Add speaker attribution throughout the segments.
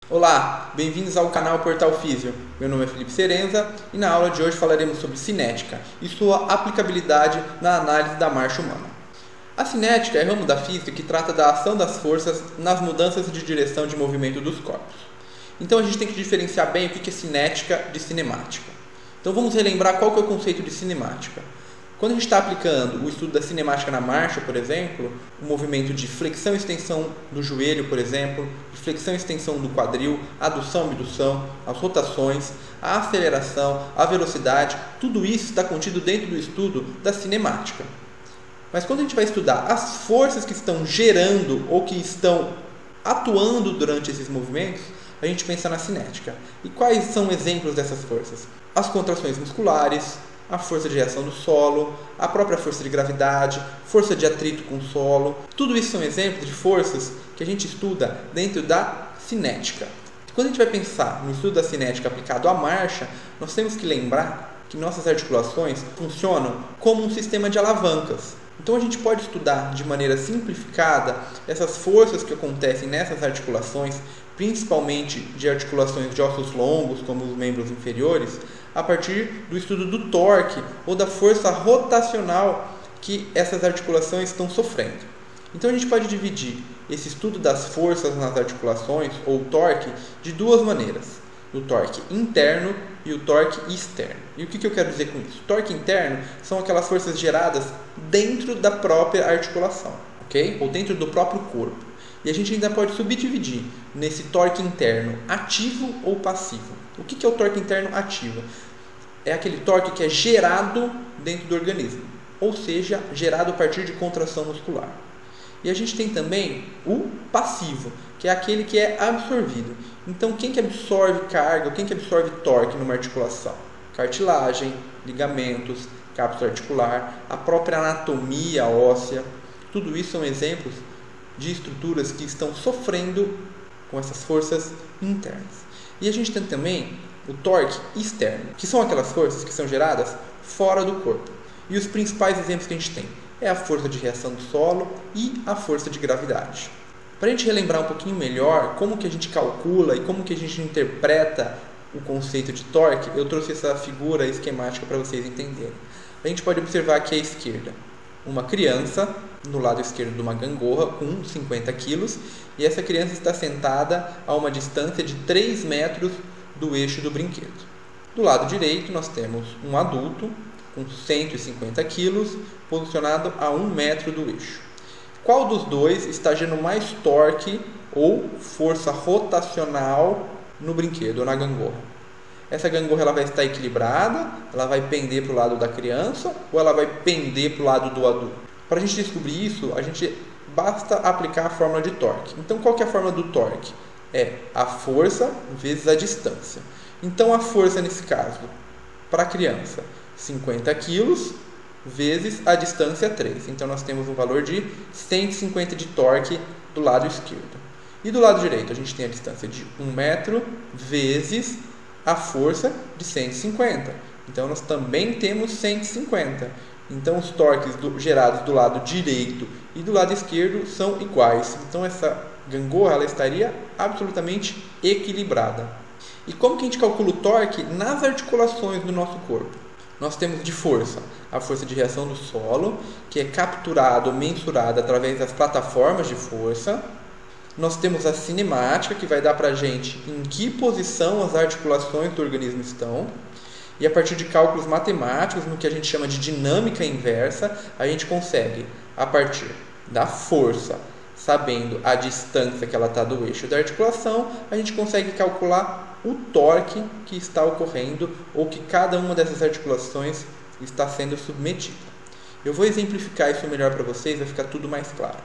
Speaker 1: Olá, bem-vindos ao canal Portal Físio. Meu nome é Felipe Cerenza e na aula de hoje falaremos sobre cinética e sua aplicabilidade na análise da marcha humana. A cinética é o ramo da física que trata da ação das forças nas mudanças de direção de movimento dos corpos. Então a gente tem que diferenciar bem o que é cinética de cinemática. Então vamos relembrar qual que é o conceito de cinemática. Quando a gente está aplicando o estudo da cinemática na marcha, por exemplo, o movimento de flexão e extensão do joelho, por exemplo, de flexão e extensão do quadril, adução e abdução, as rotações, a aceleração, a velocidade, tudo isso está contido dentro do estudo da cinemática. Mas quando a gente vai estudar as forças que estão gerando ou que estão atuando durante esses movimentos, a gente pensa na cinética. E quais são exemplos dessas forças? As contrações musculares, a força de reação do solo, a própria força de gravidade, força de atrito com o solo. Tudo isso são exemplos de forças que a gente estuda dentro da cinética. Quando a gente vai pensar no estudo da cinética aplicado à marcha, nós temos que lembrar que nossas articulações funcionam como um sistema de alavancas. Então a gente pode estudar de maneira simplificada essas forças que acontecem nessas articulações, principalmente de articulações de ossos longos, como os membros inferiores, a partir do estudo do torque ou da força rotacional que essas articulações estão sofrendo. Então a gente pode dividir esse estudo das forças nas articulações, ou torque, de duas maneiras: o torque interno e o torque externo. E o que eu quero dizer com isso? O torque interno são aquelas forças geradas dentro da própria articulação, ok? Ou dentro do próprio corpo. E a gente ainda pode subdividir nesse torque interno ativo ou passivo. O que é o torque interno ativo? É aquele torque que é gerado dentro do organismo, ou seja, gerado a partir de contração muscular. E a gente tem também o passivo, que é aquele que é absorvido. Então, quem que absorve carga, ou quem que absorve torque numa articulação? Cartilagem, ligamentos, cápsula articular, a própria anatomia óssea. Tudo isso são exemplos de estruturas que estão sofrendo com essas forças internas. E a gente tem também o torque externo, que são aquelas forças que são geradas fora do corpo. E os principais exemplos que a gente tem é a força de reação do solo e a força de gravidade. Para a gente relembrar um pouquinho melhor como que a gente calcula e como que a gente interpreta o conceito de torque, eu trouxe essa figura esquemática para vocês entenderem. A gente pode observar aqui à esquerda uma criança no lado esquerdo de uma gangorra com 50 quilos, e essa criança está sentada a uma distância de 3 metros do eixo do brinquedo. Do lado direito nós temos um adulto com 150 quilos posicionado a 1 metro do eixo. Qual dos dois está gerando mais torque ou força rotacional no brinquedo ou na gangorra? Essa gangorra ela vai estar equilibrada, ela vai pender para o lado da criança ou ela vai pender para o lado do adulto? Para a gente descobrir isso, basta aplicar a fórmula de torque. Então, qual que é a fórmula do torque? É a força vezes a distância. Então, a força nesse caso, para a criança, 50 kg vezes a distância 3. Então, nós temos um valor de 150 de torque do lado esquerdo. E do lado direito, a gente tem a distância de 1 metro vezes a força de 150. Então, nós também temos 150. Então, os torques gerados do lado direito e do lado esquerdo são iguais. Então, essa gangorra ela estaria absolutamente equilibrada. E como que a gente calcula o torque nas articulações do nosso corpo? Nós temos de força a força de reação do solo, que é capturada ou mensurada através das plataformas de força. Nós temos a cinemática, que vai dar para a gente em que posição as articulações do organismo estão. E a partir de cálculos matemáticos, no que a gente chama de dinâmica inversa, a gente consegue, a partir da força, sabendo a distância que ela está do eixo da articulação, a gente consegue calcular o torque que está ocorrendo ou que cada uma dessas articulações está sendo submetida. Eu vou exemplificar isso melhor para vocês, vai ficar tudo mais claro.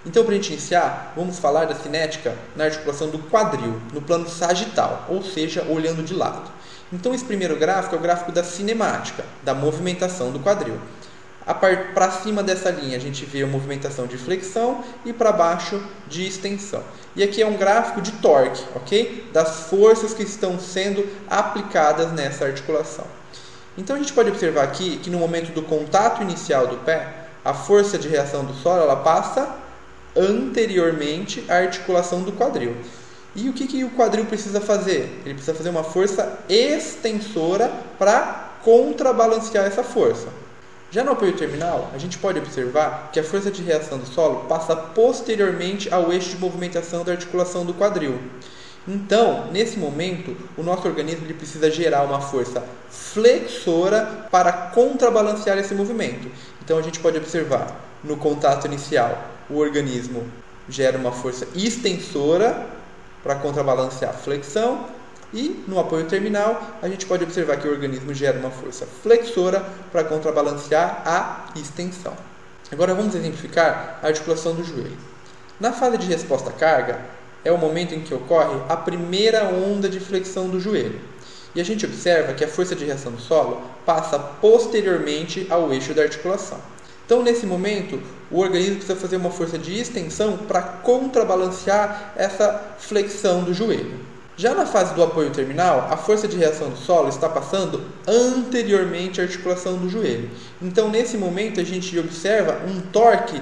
Speaker 1: Então, para a gente iniciar, vamos falar da cinética na articulação do quadril, no plano sagital, ou seja, olhando de lado. Então, esse primeiro gráfico é o gráfico da cinemática, da movimentação do quadril. Para cima dessa linha, a gente vê a movimentação de flexão e para baixo de extensão. E aqui é um gráfico de torque, ok? Das forças que estão sendo aplicadas nessa articulação. Então, a gente pode observar aqui que no momento do contato inicial do pé, a força de reação do solo ela passa anteriormente à articulação do quadril. E o que o quadril precisa fazer? Ele precisa fazer uma força extensora para contrabalancear essa força. Já no apoio terminal, a gente pode observar que a força de reação do solo passa posteriormente ao eixo de movimentação da articulação do quadril. Então, nesse momento, o nosso organismo ele precisa gerar uma força flexora para contrabalancear esse movimento. Então, a gente pode observar no contato inicial, o organismo gera uma força extensora para contrabalancear a flexão. E no apoio terminal, a gente pode observar que o organismo gera uma força flexora para contrabalancear a extensão. Agora vamos exemplificar a articulação do joelho. Na fase de resposta à carga, é o momento em que ocorre a primeira onda de flexão do joelho. E a gente observa que a força de reação do solo passa posteriormente ao eixo da articulação. Então, nesse momento, o organismo precisa fazer uma força de extensão para contrabalancear essa flexão do joelho. Já na fase do apoio terminal, a força de reação do solo está passando anteriormente à articulação do joelho. Então, nesse momento, a gente observa um torque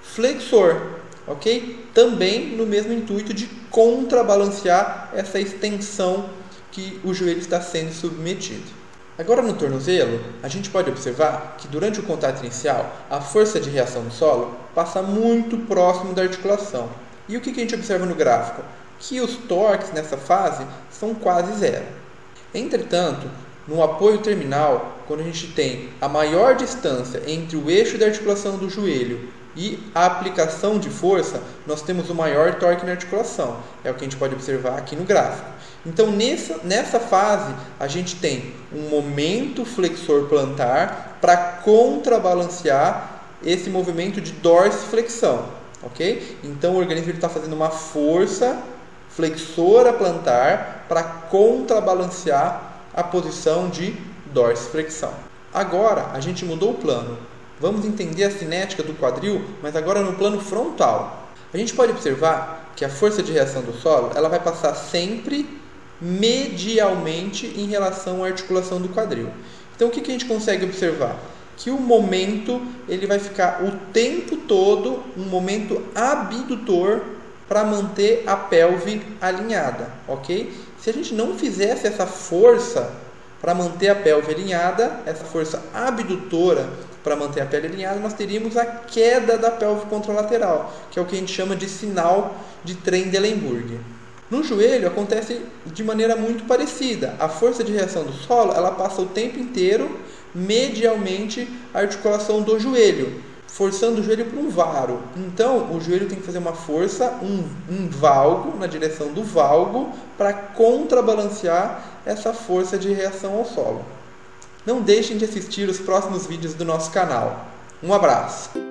Speaker 1: flexor, ok? Também no mesmo intuito de contrabalancear essa extensão que o joelho está sendo submetido. Agora, no tornozelo, a gente pode observar que durante o contato inicial, a força de reação do solo passa muito próximo da articulação. E o que a gente observa no gráfico? Que os torques nessa fase são quase zero. Entretanto, no apoio terminal, quando a gente tem a maior distância entre o eixo da articulação do joelho e a aplicação de força, nós temos o maior torque na articulação. É o que a gente pode observar aqui no gráfico. Então, nessa fase, a gente tem um momento flexor plantar para contrabalancear esse movimento de dorsiflexão. Ok? Então, o organismo está fazendo uma força flexora plantar para contrabalancear a posição de dorsiflexão. Agora, a gente mudou o plano. Vamos entender a cinética do quadril, mas agora no plano frontal. A gente pode observar que a força de reação do solo ela vai passar sempre medialmente em relação à articulação do quadril. Então, o que a gente consegue observar? Que o momento ele vai ficar o tempo todo um momento abdutor para manter a pelve alinhada, ok? Se a gente não fizesse essa força para manter a pelve alinhada, essa força abdutora para manter a pelve alinhada, nós teríamos a queda da pelve contralateral, que é o que a gente chama de sinal de Trendelenburg. No joelho acontece de maneira muito parecida. A força de reação do solo ela passa o tempo inteiro medialmente a articulação do joelho, forçando o joelho para um varo. Então, o joelho tem que fazer uma força, um valgo, na direção do valgo, para contrabalancear essa força de reação ao solo. Não deixem de assistir os próximos vídeos do nosso canal. Um abraço!